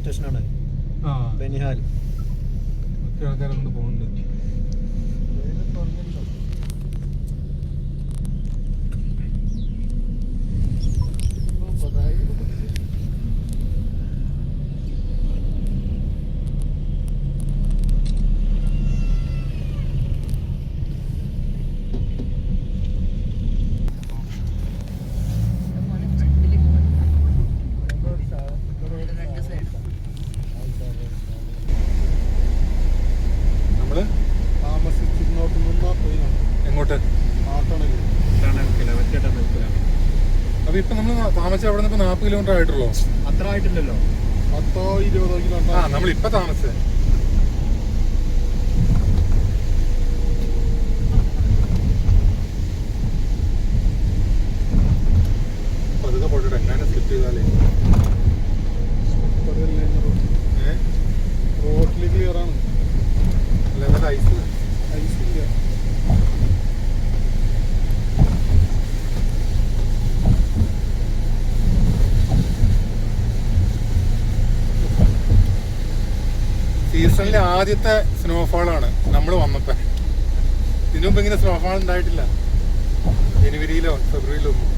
സ്റ്റേഷനാണ് ബനിഹാൽ. ആൾക്കാരുണ്ട് പോകുന്നുണ്ട്. എങ്ങോട്ട്? അപ്പൊ ഇപ്പൊ നമ്മള് താമസിച്ച അവിടെ നിന്ന് 40 കിലോമീറ്റർ ആയിട്ടുള്ളൂ. അത്ര ആയിട്ടില്ലല്ലോ, 10-20 കിലോമീറ്റർ. ആ, നമ്മളിപ്പൊ താമസിച്ചത് പതുക്കെ പോട്ടെ. എങ്ങനെ സ്ലിപ്പ് ചെയ്താലേ റോഡിൽ ക്ലിയർ ആണ്. അല്ല, നല്ല ഐസില്ല. സീസണിലെ ആദ്യത്തെ സ്നോഫാളാണ് നമ്മൾ വന്നപ്പോ. ഇതിനു മുമ്പ് ഇങ്ങനെ സ്നോഫാൾ ഉണ്ടായിട്ടില്ല, ജനുവരിയിലോ ഫെബ്രുവരിയിലോ ഒന്നും.